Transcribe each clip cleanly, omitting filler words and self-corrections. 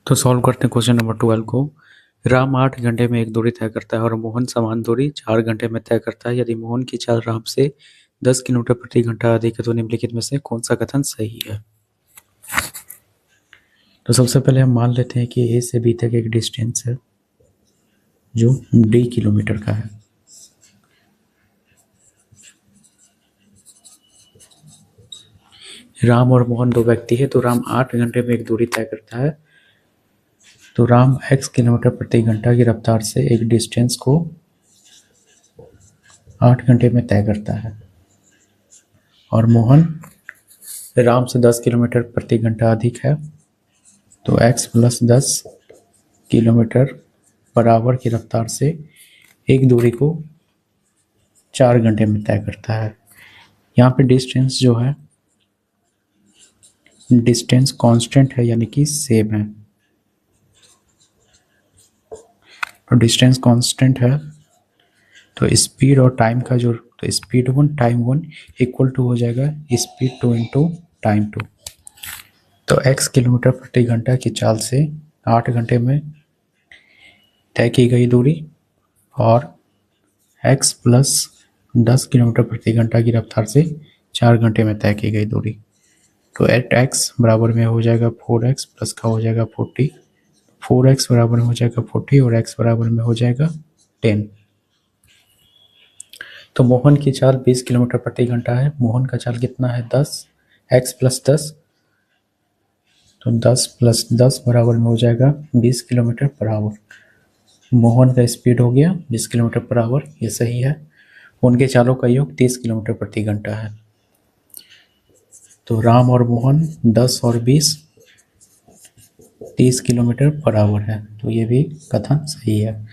तो सॉल्व करते हैं क्वेश्चन नंबर 12 को। राम 8 घंटे में एक दूरी तय करता है और मोहन समान दूरी 4 घंटे में तय करता है। यदि मोहन की चाल राम से 10 किलोमीटर प्रति घंटा अधिक है तो निम्नलिखित में से कौन सा कथन सही है। तो सबसे पहले हम मान लेते हैं कि ए से बी तक एक डिस्टेंस है जो डी किलोमीटर का है। राम और मोहन दो व्यक्ति है तो राम 8 घंटे में एक दूरी तय करता है। तो राम x किलोमीटर प्रति घंटा की रफ्तार से एक डिस्टेंस को 8 घंटे में तय करता है और मोहन राम से 10 किलोमीटर प्रति घंटा अधिक है तो x प्लस 10 किलोमीटर बराबर की रफ्तार से एक दूरी को 4 घंटे में तय करता है। यहाँ पे डिस्टेंस जो है डिस्टेंस कांस्टेंट है यानी कि सेम है। तो डिस्टेंस कांस्टेंट है तो स्पीड और टाइम का जो तो स्पीड 1 टाइम 1 इक्वल टू हो जाएगा स्पीड 2 इंटू टाइम 2। तो x किलोमीटर प्रति घंटा की चाल से 8 घंटे में तय की गई दूरी और x प्लस 10 किलोमीटर प्रति घंटा की रफ्तार से 4 घंटे में तय की गई दूरी। तो एट x बराबर में हो जाएगा 4x प्लस का हो जाएगा 40, 4x बराबर में हो जाएगा 40 और x बराबर में हो जाएगा 10। तो मोहन की चाल 20 किलोमीटर प्रति घंटा है। मोहन का चाल कितना है 10, x प्लस 10, तो 10 प्लस 10 बराबर में हो जाएगा 20 किलोमीटर पर आवर। मोहन का स्पीड हो गया 20 किलोमीटर पर आवर, ये सही है। उनके चालों का योग 30 किलोमीटर प्रति घंटा है। तो राम और मोहन 10 और 20 30 किलोमीटर पर आवर है, तो ये भी कथन सही है।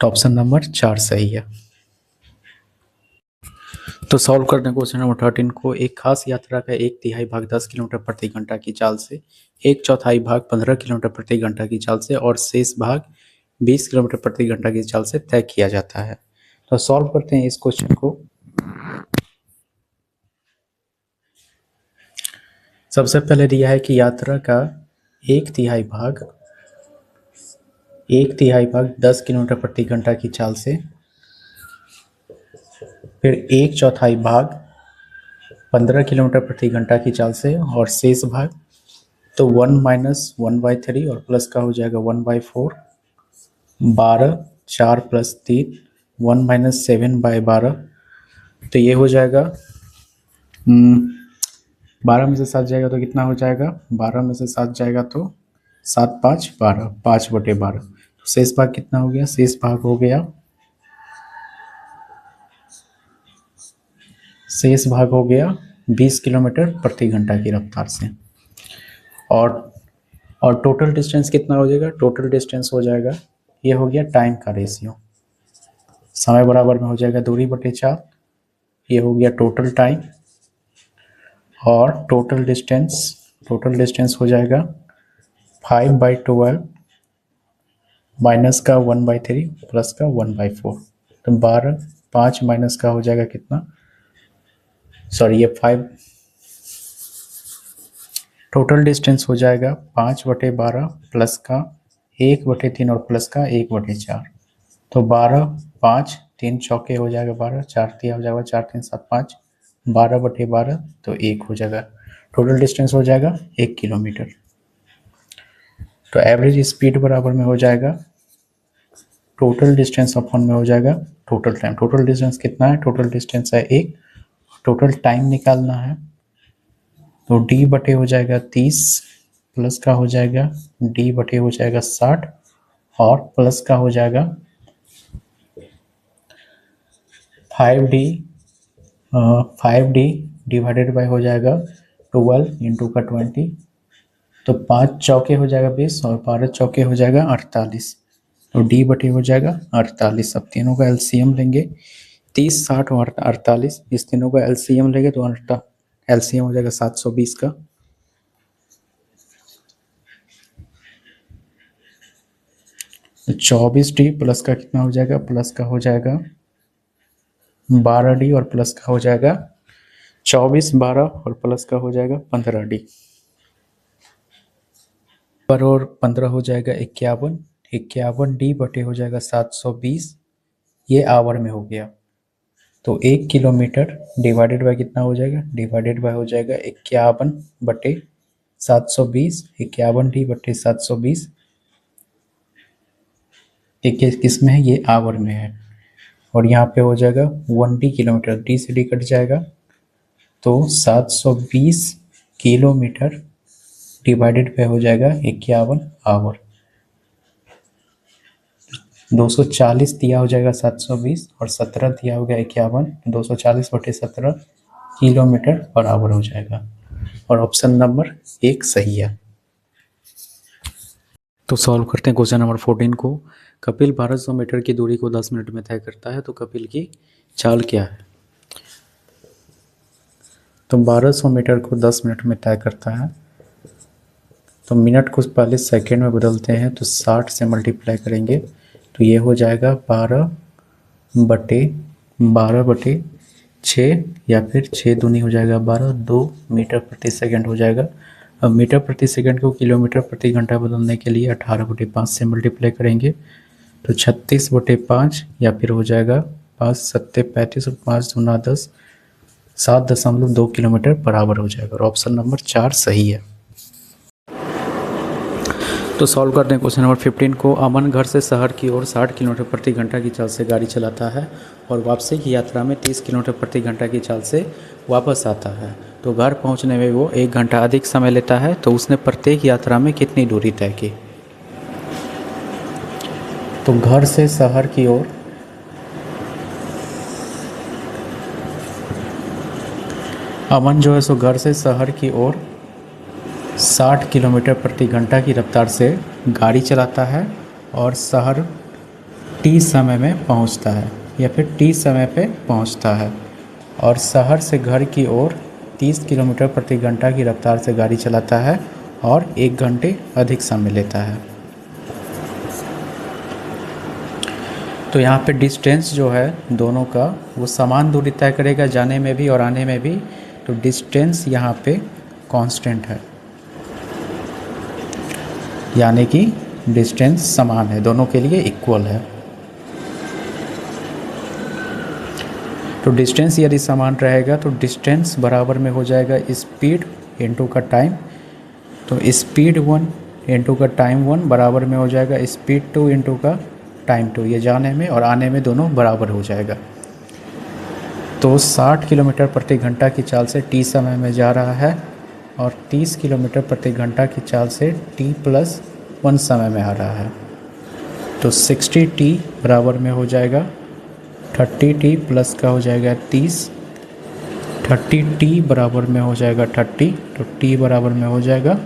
तो ऑप्शन नंबर 4 सही है। तो सॉल्व करने क्वेश्चन नंबर 13 को। एक खास यात्रा का 1/3 भाग 10 किलोमीटर प्रति घंटा की चाल से, 1/4 भाग 15 किलोमीटर प्रति घंटा की चाल से और शेष भाग 20 किलोमीटर प्रति घंटा की चाल से तय किया जाता है। तो सॉल्व करते हैं इस क्वेश्चन को। सबसे पहले दिया है कि यात्रा का 1/3 भाग 10 किलोमीटर प्रति घंटा की चाल से, फिर 1/4 भाग 15 किलोमीटर प्रति घंटा की चाल से और शेष भाग तो 1 माइनस 1/3 और प्लस का हो जाएगा 1/4, 12, 4 प्लस 3 1 माइनस 7/12। तो ये हो जाएगा 12 में से 7 जाएगा तो कितना हो जाएगा, 12 में से 7 जाएगा तो 7 5 12, 5/12। तो शेष भाग कितना हो गया, शेष भाग हो गया 20 किलोमीटर प्रति घंटा की रफ्तार से। और टोटल डिस्टेंस कितना हो जाएगा, टोटल डिस्टेंस हो जाएगा, ये हो गया टाइम का रेशियो, समय बराबर में हो जाएगा दूरी बटे 4, ये हो गया टोटल टाइम। और टोटल डिस्टेंस हो जाएगा 5/12 माइनस का 1/3 प्लस का 1/4। तो 12, 5 माइनस का हो जाएगा कितना, सॉरी ये 5, टोटल डिस्टेंस हो जाएगा 5/12 प्लस का 1/3 और प्लस का 1/4। तो 12, 5, 3 चौके हो जाएगा 12, 4 तिया हो जाएगा 4 3 7 5, 12/12 तो 1 हो जाएगा। टोटल डिस्टेंस हो जाएगा 1 किलोमीटर। तो एवरेज स्पीड बराबर में हो जाएगा टोटल डिस्टेंस अपॉन में हो जाएगा टोटल टाइम। टोटल डिस्टेंस कितना है, टोटल डिस्टेंस है 1, टोटल टाइम निकालना है तो d बटे हो जाएगा 30 प्लस का हो जाएगा d बटे हो जाएगा 60 और प्लस का हो जाएगा 5d डिवाइडेड बाय हो जाएगा 12 इंटू का 20। तो 5 चौके हो जाएगा 20 और 12 चौके हो जाएगा 48। तो d बटे हो जाएगा 48। अब तीनों का एलसीएम लेंगे, 30, 60 और 48, इस तीनों का एलसीएम लेंगे तो एलसीएम हो जाएगा 720 का। तो 24d प्लस का कितना हो जाएगा, प्लस का हो जाएगा 12d और प्लस का हो जाएगा 24, 12 और प्लस का हो जाएगा 15d। पर और 15 हो जाएगा 51, 51 डी बटे हो जाएगा 720, ये आवर में हो गया। तो 1 किलोमीटर डिवाइडेड बाय कितना हो जाएगा, डिवाइडेड बाय हो जाएगा 51 बटे 720, 51 डी बटे 720, एक किस में है, ये आवर में है। और यहाँ पे हो जाएगा 1 डी किलोमीटर, डी से डी कट जाएगा, तो 720 किलोमीटर डिवाइडेड पे हो जाएगा 51 आवर। 240 दिया हो जाएगा 720 और 17 दिया हो गया 51, 240 बटे 17 किलोमीटर पर आवर हो जाएगा। और ऑप्शन नंबर 1 सही है। तो सॉल्व करते हैं क्वेश्चन नंबर 14 को। कपिल 1200 मीटर की दूरी को 10 मिनट में तय करता है, तो कपिल की चाल क्या है। तो 1200 मीटर को 10 मिनट में तय करता है, तो मिनट को पहले सेकंड में बदलते हैं, तो 60 से मल्टीप्लाई करेंगे तो ये हो जाएगा 12 बटे 6, या फिर 6 दूनी हो जाएगा 12, 2 मीटर प्रति सेकंड हो जाएगा। अब मीटर प्रति सेकंड को किलोमीटर प्रति घंटा बदलने के लिए 18/5 से मल्टीप्लाई करेंगे, तो 36/5, या फिर हो जाएगा 5 सत्ते 35 और 5 दूना 10, 7.2 किलोमीटर बराबर हो जाएगा। और ऑप्शन नंबर 4 सही है। तो सॉल्व करते हैं क्वेश्चन नंबर 15 को। अमन घर से शहर की ओर 60 किलोमीटर प्रति घंटा की चाल से गाड़ी चलाता है और वापसी की यात्रा में 30 किलोमीटर प्रति घंटा की चाल से वापस आता है। तो घर पहुंचने में वो 1 घंटा अधिक समय लेता है, तो उसने प्रत्येक यात्रा में कितनी दूरी तय की। तो घर से शहर की ओर अमन जो है सो घर से शहर की ओर 60 किलोमीटर प्रति घंटा की रफ्तार से गाड़ी चलाता है और शहर टी समय में पहुंचता है, या फिर टी समय पे पहुंचता है, और शहर से घर की ओर 30 किलोमीटर प्रति घंटा की रफ्तार से गाड़ी चलाता है और 1 घंटे अधिक समय लेता है। तो यहाँ पे डिस्टेंस जो है दोनों का वो समान दूरी तय करेगा, जाने में भी और आने में भी। तो डिस्टेंस यहाँ पे कांस्टेंट है, यानी कि डिस्टेंस समान है, दोनों के लिए इक्वल है। तो डिस्टेंस यदि समान रहेगा तो डिस्टेंस बराबर में हो जाएगा स्पीड इनटू का टाइम। तो स्पीड 1 इनटू का टाइम 1 बराबर में हो जाएगा स्पीड 2 इनटू का टाइम 2। ये जाने में और आने में दोनों बराबर हो जाएगा। तो 60 किलोमीटर प्रति घंटा की चाल से टी समय में जा रहा है और 30 किलोमीटर प्रति घंटा की चाल से t+1 समय में आ रहा है। तो 60t बराबर में हो जाएगा 30t प्लस का हो जाएगा 30, 30t बराबर में हो जाएगा 30, तो t बराबर में हो जाएगा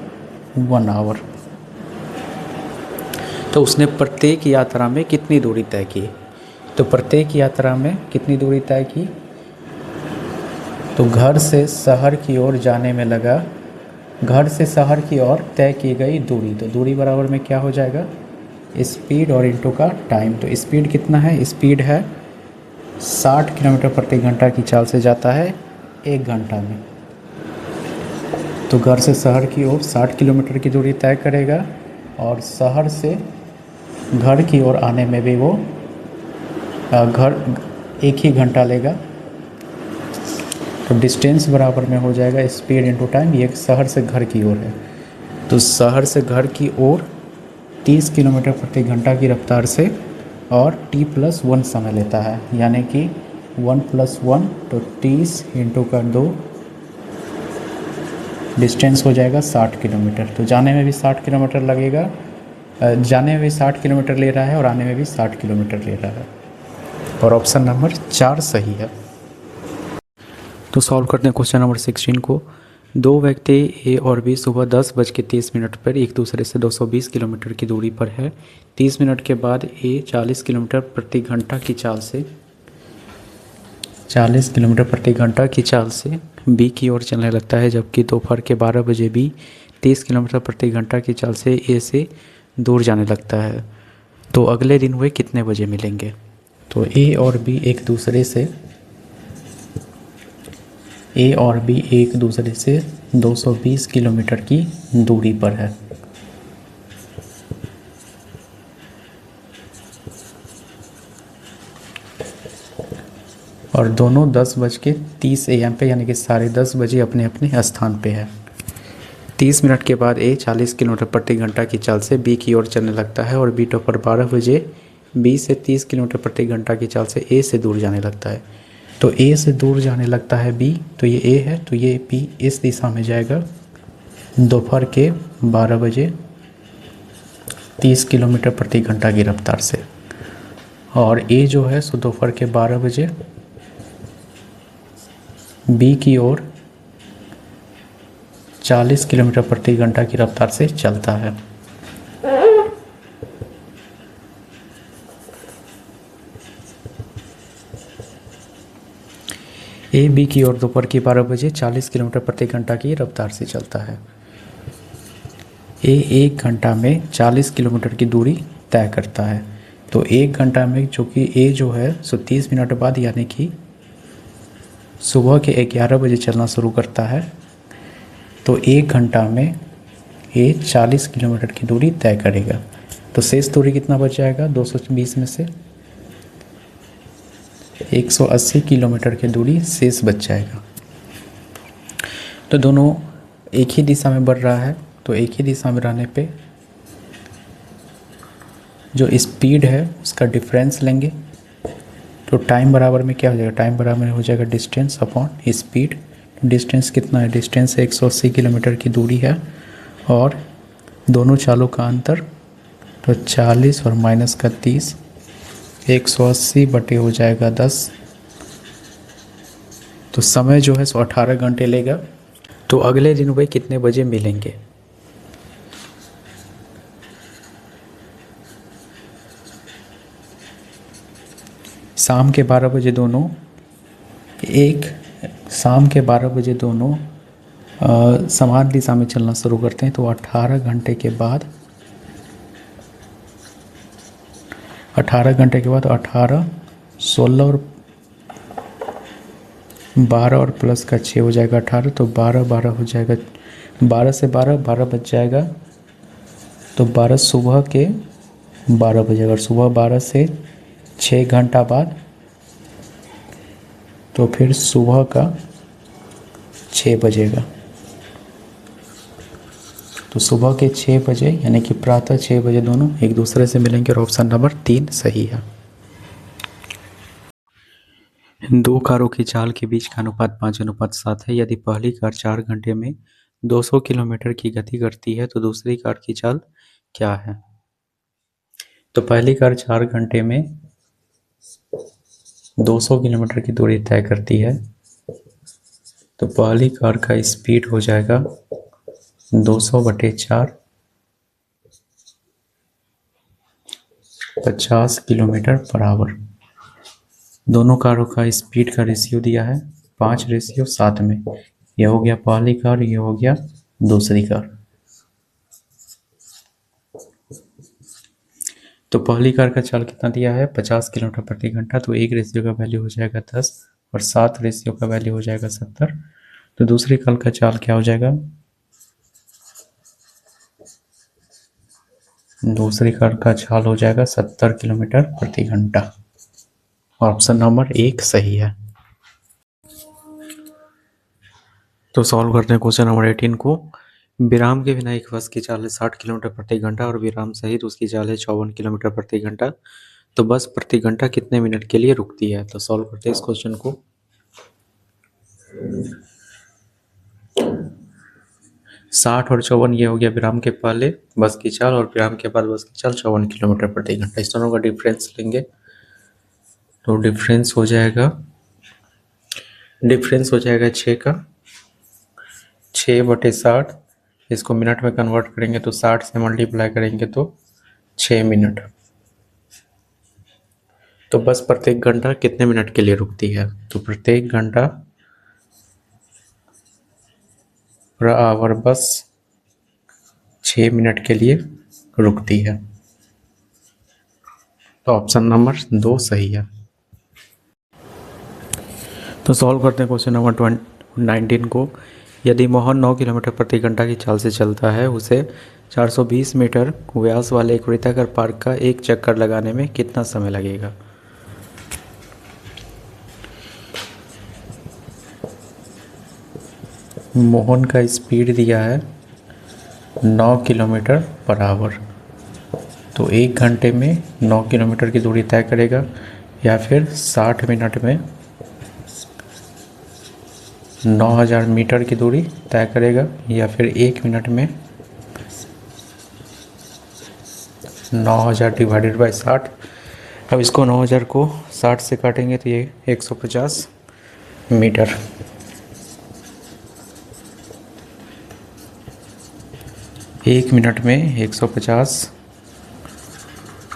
1 आवर। तो उसने प्रत्येक यात्रा में कितनी दूरी तय की। तो प्रत्येक यात्रा में कितनी दूरी तय की, तो घर से शहर की ओर जाने में लगा, घर से शहर की ओर तय की गई दूरी, तो दूरी बराबर में क्या हो जाएगा स्पीड और इनटू का टाइम। तो स्पीड कितना है, स्पीड है 60 किलोमीटर प्रति घंटा की चाल से जाता है 1 घंटा में। तो घर से शहर की ओर 60 किलोमीटर की दूरी तय करेगा और शहर से घर की ओर आने में भी वो घर 1 ही घंटा लेगा। तो डिस्टेंस बराबर में हो जाएगा स्पीड इनटू टाइम। ये शहर से घर की ओर है, तो शहर से घर की ओर 30 किलोमीटर प्रति घंटा की रफ्तार से और t+1 समय लेता है, यानी कि 1+1 तो 30 इनटू का 2, डिस्टेंस हो जाएगा 60 किलोमीटर। तो जाने में भी 60 किलोमीटर लगेगा, जाने में भी 60 किलोमीटर ले रहा है और आने में भी 60 किलोमीटर ले रहा है। और ऑप्शन नंबर 4 सही है। तो सॉल्व करते हैं क्वेश्चन नंबर 16 को। 2 व्यक्ति ए और बी सुबह 10:30 पर एक दूसरे से 220 किलोमीटर की दूरी पर है। 30 मिनट के बाद ए 40 किलोमीटर प्रति घंटा की चाल से 40 किलोमीटर प्रति घंटा की चाल से बी की ओर चलने लगता है, जबकि दोपहर के 12 बजे बी 30 किलोमीटर प्रति घंटा की चाल से ए से दूर जाने लगता है। तो अगले दिन वे कितने बजे मिलेंगे। तो ए और बी एक दूसरे से 220 किलोमीटर की दूरी पर है। और दोनों 10:30 AM पे यानी कि 10:30 अपने अपने स्थान पे है। 30 मिनट के बाद ए 40 किलोमीटर प्रति घंटा की चाल से बी की ओर चलने लगता है और बी टॉपर 12 बजे बी से 30 किलोमीटर प्रति घंटा की चाल से ए से दूर जाने लगता है। तो ए से दूर जाने लगता है बी, तो ये ए है, तो ये बी इस दिशा में जाएगा दोपहर के 12 बजे 30 किलोमीटर प्रति घंटा की रफ्तार से। और ए जो है सो दोपहर के 12 बजे बी की ओर 40 किलोमीटर प्रति घंटा की रफ्तार से चलता है। ए बी की ओर दोपहर के 12 बजे 40 किलोमीटर प्रति घंटा की रफ्तार से चलता है। ए 1 घंटा में 40 किलोमीटर की दूरी तय करता है। तो 1 घंटा में चूँकि ए जो है सो 30 मिनट बाद यानी कि सुबह के 11 बजे चलना शुरू करता है, तो 1 घंटा में ये 40 किलोमीटर की दूरी तय करेगा। तो शेष दूरी कितना बच जाएगा? 220 में से 180 किलोमीटर की दूरी शेष बच जाएगा। तो दोनों एक ही दिशा में बढ़ रहा है, तो एक ही दिशा में रहने पे जो स्पीड है उसका डिफरेंस लेंगे। तो टाइम बराबर में क्या हो जाएगा? टाइम बराबर में हो जाएगा डिस्टेंस अपॉन स्पीड। डिस्टेंस कितना है? डिस्टेंस 180 किलोमीटर की दूरी है और दोनों चालों का अंतर तो 40 और माइनस का 30, 180 बटे हो जाएगा 10। तो समय जो है सो 18 घंटे लेगा। तो अगले दिन वे कितने बजे मिलेंगे? शाम के 12 बजे दोनों शाम के 12 बजे दोनों समान दिशा में चलना शुरू करते हैं। तो 18 घंटे के बाद 18, 16 और 12 और प्लस का 6 हो जाएगा 18। तो 12 हो जाएगा, 12 से 12 बच जाएगा। तो 12 सुबह के 12 बजे, और सुबह 12 से 6 घंटा बाद तो फिर सुबह का 6 बजेगा। तो सुबह के 6 बजे यानी कि प्रातः 6 बजे दोनों एक दूसरे से मिलेंगे और ऑप्शन नंबर 3 सही है। दो कारों की चाल के बीच का अनुपात 5:7 है। यदि पहली कार 4 घंटे में 200 किलोमीटर की गति करती है तो दूसरी कार की चाल क्या है? तो पहली कार 4 घंटे में 200 किलोमीटर की दूरी तय करती है, तो पहली कार का स्पीड हो जाएगा 200/4, 50 किलोमीटर पर आवर। दोनों कारों का स्पीड का रेशियो दिया है 5:7 में। यह हो गया पहली कार, यह हो गया दूसरी कार। तो पहली कार का चाल कितना दिया है? 50 किलोमीटर प्रति घंटा। तो 1 रेशियो का वैल्यू हो जाएगा 10 और 7 रेशियो का वैल्यू हो जाएगा 70। तो दूसरी कार का चाल क्या हो जाएगा? दूसरी कार का चाल हो जाएगा 70 किलोमीटर प्रति घंटा। ऑप्शन नंबर 1 सही है। तो सॉल्व करते हैं क्वेश्चन नंबर 18 को। विराम के बिना एक बस की चाल है 60 किलोमीटर प्रति घंटा और विराम सहित उसकी चाल है 54 किलोमीटर प्रति घंटा। तो बस प्रति घंटा कितने मिनट के लिए रुकती है? तो सॉल्व करते हैं इस क्वेश्चन को। 60 और 54 ये हो गया विराम के पहले बस की चाल और विराम के बाद बस की चाल 54 किलोमीटर प्रति घंटा। इस दोनों का डिफरेंस लेंगे तो डिफरेंस हो जाएगा 6 का, 6/60। इसको मिनट में कन्वर्ट करेंगे तो 60 से मल्टीप्लाई करेंगे तो 6 मिनट। तो बस प्रत्येक घंटा कितने मिनट के लिए रुकती है? तो प्रत्येक घंटा पर आवर बस 6 मिनट के लिए रुकती है। तो ऑप्शन नंबर 2 सही है। तो सॉल्व करते हैं क्वेश्चन नंबर 19 को। यदि मोहन 9 किलोमीटर प्रति घंटा की चाल से चलता है, उसे 420 मीटर व्यास वाले एक वृत्ताकार पार्क का एक चक्कर लगाने में कितना समय लगेगा? मोहन का स्पीड दिया है 9 किलोमीटर पर आवर। तो 1 घंटे में 9 किलोमीटर की दूरी तय करेगा, या फिर 60 मिनट में 9000 मीटर की दूरी तय करेगा, या फिर 1 मिनट में 9000 डिवाइडेड बाई 60। अब इसको 9000 को 60 से काटेंगे तो ये 150 मीटर। एक मिनट में 150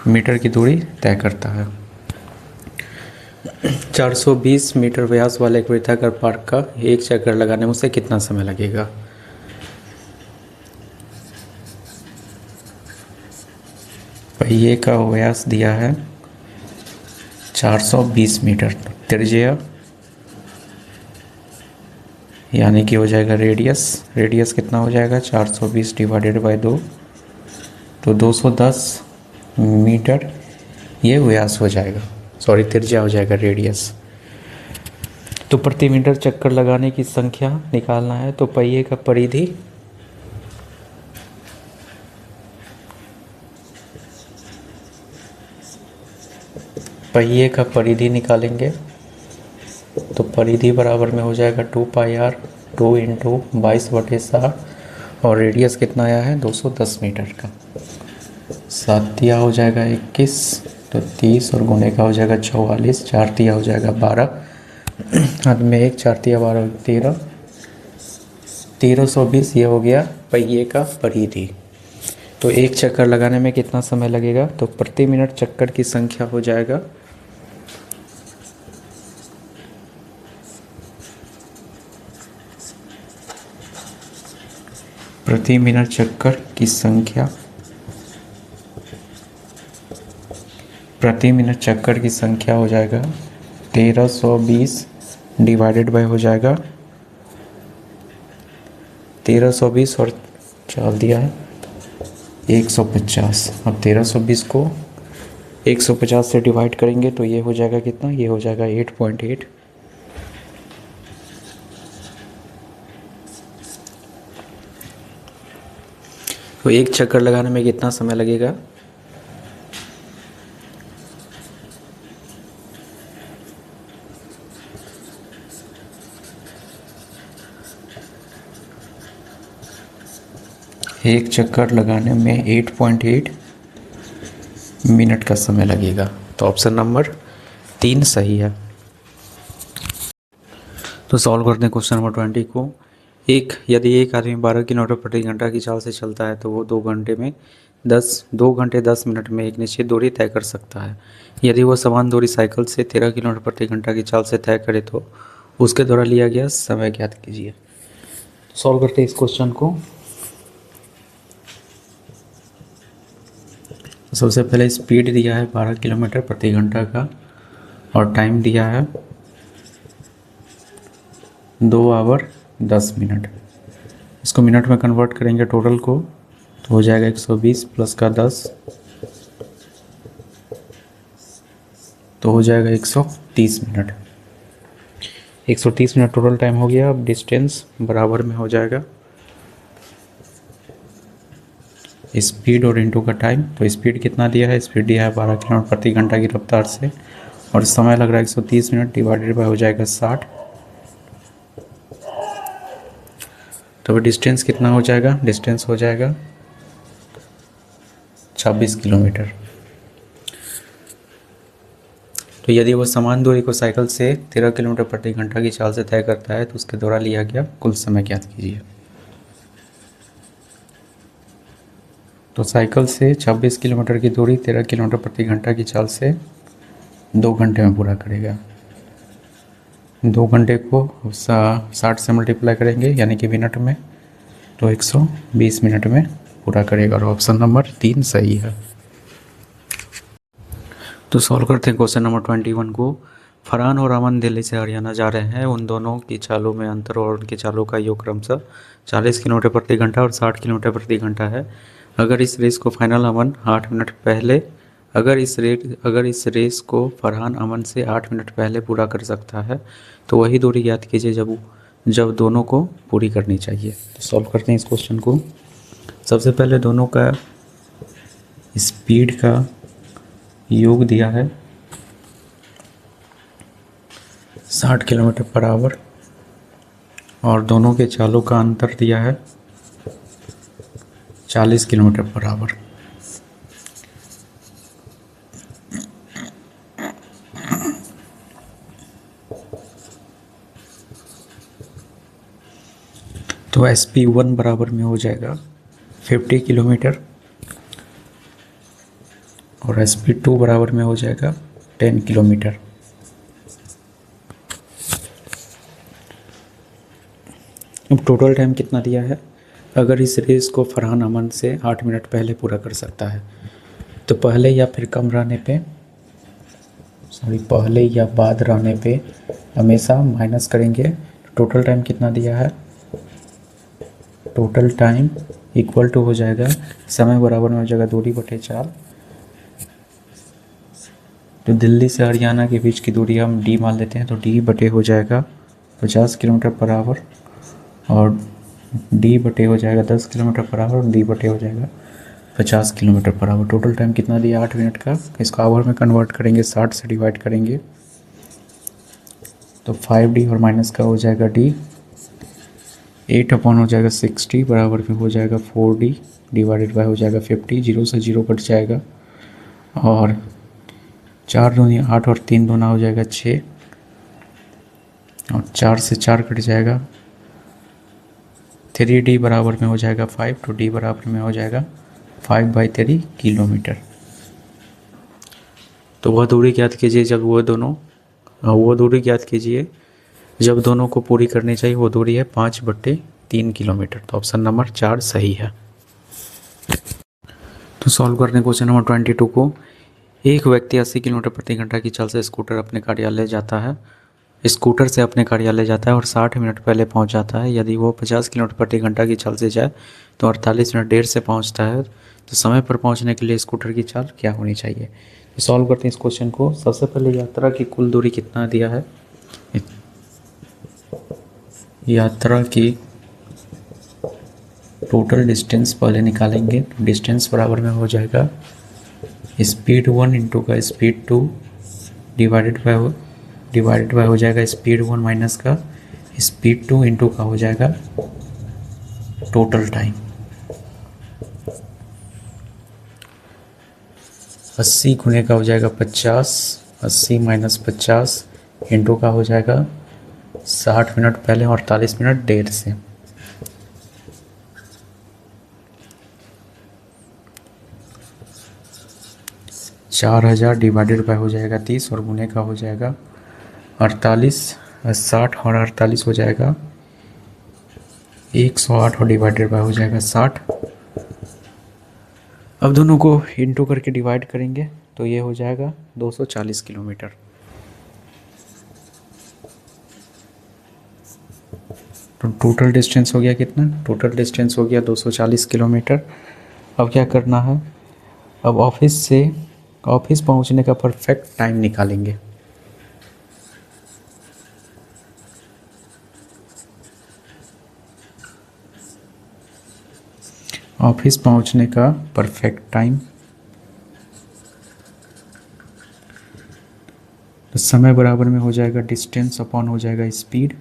मीटर की दूरी तय करता है। 420 मीटर व्यास वाले एक वृत्ताकार पार्क का एक चक्कर लगाने में उसे कितना समय लगेगा? पहिए का व्यास दिया है 420 मीटर। त्रिज्या यानी कि हो जाएगा रेडियस कितना हो जाएगा? 420 डिवाइडेड बाई 2, तो 210 मीटर ये व्यास हो जाएगा, सॉरी त्रिज्या हो जाएगा रेडियस। तो प्रति मीटर चक्कर लगाने की संख्या निकालना है, तो पहिए का परिधि निकालेंगे। तो परिधि बराबर में हो जाएगा 2πr 2 इंटू 22/60, और रेडियस कितना आया है? 210 मीटर का। 7 तिया हो जाएगा 21, तो 30, और गुने का हो जाएगा 44, 4 तिया हो जाएगा 12, हाथ में 1, 4 तिया 12, 13, 1320 ये हो गया पहिए का परिधि। तो एक चक्कर लगाने में कितना समय लगेगा? तो प्रति मिनट चक्कर की संख्या हो जाएगा प्रति मिनट चक्कर की संख्या हो जाएगा 1320 डिवाइडेड बाय हो जाएगा 1320 और 4 दिया है 150। अब 1320 को 150 से डिवाइड करेंगे तो ये हो जाएगा कितना? ये हो जाएगा 8.8। तो एक चक्कर लगाने में कितना समय लगेगा? एक चक्कर लगाने में 8.8 मिनट का समय लगेगा। तो ऑप्शन नंबर 3 सही है। तो सॉल्व करते हैं क्वेश्चन नंबर 20 को। यदि एक आदमी 12 किलोमीटर प्रति घंटा की चाल से चलता है तो वो 2 घंटे 10 मिनट में एक निश्चित दूरी तय कर सकता है। यदि वो समान दूरी साइकिल से 13 किलोमीटर प्रति घंटा की चाल से तय करे तो उसके द्वारा लिया गया समय ज्ञात कीजिए। सॉल्व करते हैं इस क्वेश्चन को। सबसे पहले स्पीड दिया है 12 किलोमीटर प्रति घंटा का, और टाइम दिया है 2 आवर 10 मिनट। इसको मिनट में कन्वर्ट करेंगे टोटल को, तो हो जाएगा 120 प्लस का 10, तो हो जाएगा 130 मिनट। 130 मिनट टोटल टाइम हो गया। अब डिस्टेंस बराबर में हो जाएगा स्पीड और इनटू का टाइम। तो स्पीड कितना दिया है? स्पीड दिया है 12 किलोमीटर प्रति घंटा की रफ्तार से, और समय लग रहा है 130 मिनट डिवाइडेड बाय हो जाएगा 60। तो डिस्टेंस कितना हो जाएगा? डिस्टेंस हो जाएगा 26 किलोमीटर। तो यदि वो समान दूरी को साइकिल से 13 किलोमीटर प्रति घंटा की चाल से तय करता है तो उसके द्वारा लिया गया कुल समय ज्ञात कीजिए। तो साइकिल से 26 किलोमीटर की दूरी 13 किलोमीटर प्रति घंटा की चाल से 2 घंटे में पूरा करेगा। 2 घंटे को 60 से मल्टीप्लाई करेंगे यानी कि मिनट में, तो 120 मिनट में पूरा करेगा, और ऑप्शन नंबर 3 सही है। तो सॉल्व करते हैं क्वेश्चन नंबर 21 को। फरहान और अमन दिल्ली से हरियाणा जा रहे हैं। उन दोनों की चालों में अंतर और उनकी चालों का योग क्रमशः 40 किलोमीटर प्रति घंटा और 60 किलोमीटर प्रति घंटा है। अगर इस रेस को फरहान अमन से 8 मिनट पहले पूरा कर सकता है तो वही दूरी ज्ञात कीजिए जब जब दोनों को पूरी करनी चाहिए। तो सॉल्व करते हैं इस क्वेश्चन को। सबसे पहले दोनों का स्पीड का योग दिया है 60 किलोमीटर पर आवर और दोनों के चालों का अंतर दिया है 40 किलोमीटर पर आवर। तो SP1 बराबर में हो जाएगा 50 किलोमीटर और SP2 बराबर में हो जाएगा 10 किलोमीटर। अब टोटल टाइम कितना दिया है? अगर इस रेस को फरहान अमन से 8 मिनट पहले पूरा कर सकता है तो पहले या फिर कम रहने पे पहले या बाद रहने पे हमेशा माइनस करेंगे। टोटल टाइम कितना दिया है? टोटल टाइम इक्वल टू हो जाएगा समय बराबर में हो जाएगा दूरी बटे 4। तो दिल्ली से हरियाणा के बीच की दूरी हम D मान लेते हैं, तो D बटे हो जाएगा 50 किलोमीटर पर आवर और D बटे हो जाएगा 10 किलोमीटर पर आवर और D बटे हो जाएगा 50 kilometre per hour. Total time कितना दिया? 8 मिनट का। इसको आवर में कन्वर्ट करेंगे, 60 से डिवाइड करेंगे तो 5D और माइनस का हो जाएगा D। 8 अपॉन हो जाएगा 60 बराबर में हो जाएगा 4D डिवाइडेड बाय हो जाएगा 50। 0 से 0 कट जाएगा और 4 दूनी 8 और 3 दूना हो जाएगा 6 और 4 से 4 कट जाएगा। 3D बराबर में हो जाएगा 5, तो D बराबर में हो जाएगा 5/3 किलोमीटर। तो वह दूरी ज्ञात कीजिए जब वो दूरी ज्ञात कीजिए जब दोनों को पूरी करनी चाहिए। वो दूरी है 5/3 किलोमीटर। तो ऑप्शन नंबर 4 सही है। तो सॉल्व करने क्वेश्चन नंबर 22 को। एक व्यक्ति 80 किलोमीटर प्रति घंटा की चाल से स्कूटर से अपने कार्यालय जाता है और 60 मिनट पहले पहुंच जाता है। यदि वो 50 किलोमीटर प्रति घंटा की चाल से जाए तो 48 मिनट देर से पहुंचता है। तो समय पर पहुंचने के लिए स्कूटर की चाल क्या होनी चाहिए? तो सॉल्व करते हैं इस क्वेश्चन को। सबसे पहले यात्रा की कुल दूरी कितना दिया है? यात्रा की टोटल डिस्टेंस पहले निकालेंगे। डिस्टेंस बराबर में हो जाएगा स्पीड 1 इंटू का स्पीड 2 डिवाइडेड बाय हो जाएगा स्पीड 1 माइनस का स्पीड 2 इंटू का हो जाएगा टोटल टाइम। 80 गुने का हो जाएगा 50, 80 माइनस 50 इंटू का हो जाएगा 60 मिनट पहले और 48 मिनट देर से। चार 4000 डिवाइडेड बाय हो जाएगा 30 और गुने का हो जाएगा 48। 60 और 48 हो जाएगा 108 और डिवाइडेड बाय हो जाएगा 60। अब दोनों को इंटू करके डिवाइड करेंगे तो ये हो जाएगा 240 किलोमीटर। तो टोटल डिस्टेंस हो गया कितना? टोटल डिस्टेंस हो गया 240 किलोमीटर। अब क्या करना है? अब ऑफिस पहुंचने का परफेक्ट टाइम निकालेंगे। ऑफिस पहुंचने का परफेक्ट टाइम, तो समय बराबर में हो जाएगा डिस्टेंस अपॉन हो जाएगा स्पीड।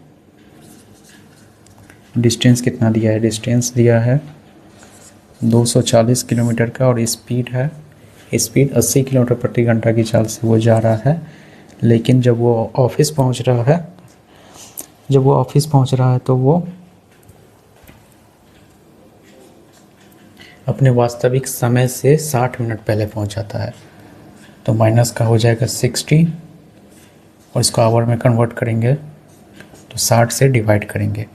डिस्टेंस कितना दिया है? डिस्टेंस दिया है 240 किलोमीटर का और स्पीड 80 किलोमीटर प्रति घंटा की चाल से वो जा रहा है। लेकिन जब वो ऑफिस पहुंच रहा है तो वो अपने वास्तविक समय से 60 मिनट पहले पहुंच जाता है। तो माइनस का हो जाएगा 60 और इसको आवर में कन्वर्ट करेंगे तो 60 से डिवाइड करेंगे।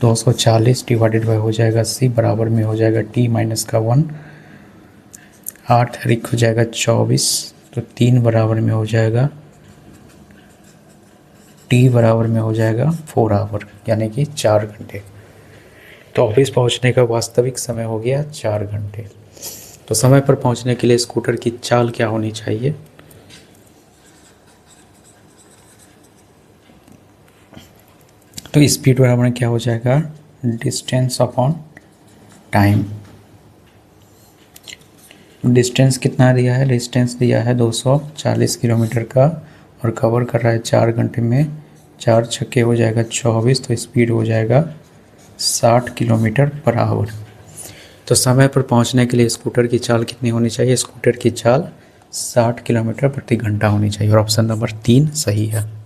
240 डिवाइडेड बाय हो जाएगा 80 बराबर में हो जाएगा t माइनस का 1। 8 अधिक हो जाएगा 24 तो 3 बराबर में हो जाएगा t बराबर में हो जाएगा 4 आवर यानी कि 4 घंटे। तो ऑफिस पहुंचने का वास्तविक समय हो गया 4 घंटे। तो समय पर पहुंचने के लिए स्कूटर की चाल क्या होनी चाहिए? तो स्पीड बराबर क्या हो जाएगा, डिस्टेंस अपॉन टाइम। डिस्टेंस कितना दिया है, डिस्टेंस दिया है 240 किलोमीटर का और कवर कर रहा है 4 घंटे में, 4 छक्के हो जाएगा 24, तो स्पीड हो जाएगा 60 किलोमीटर पर आवर। तो समय पर पहुंचने के लिए स्कूटर की चाल कितनी होनी चाहिए, स्कूटर की चाल 60 किलोमीटर प्रति घंटा होनी चाहिए और ऑप्शन नंबर 3 सही है।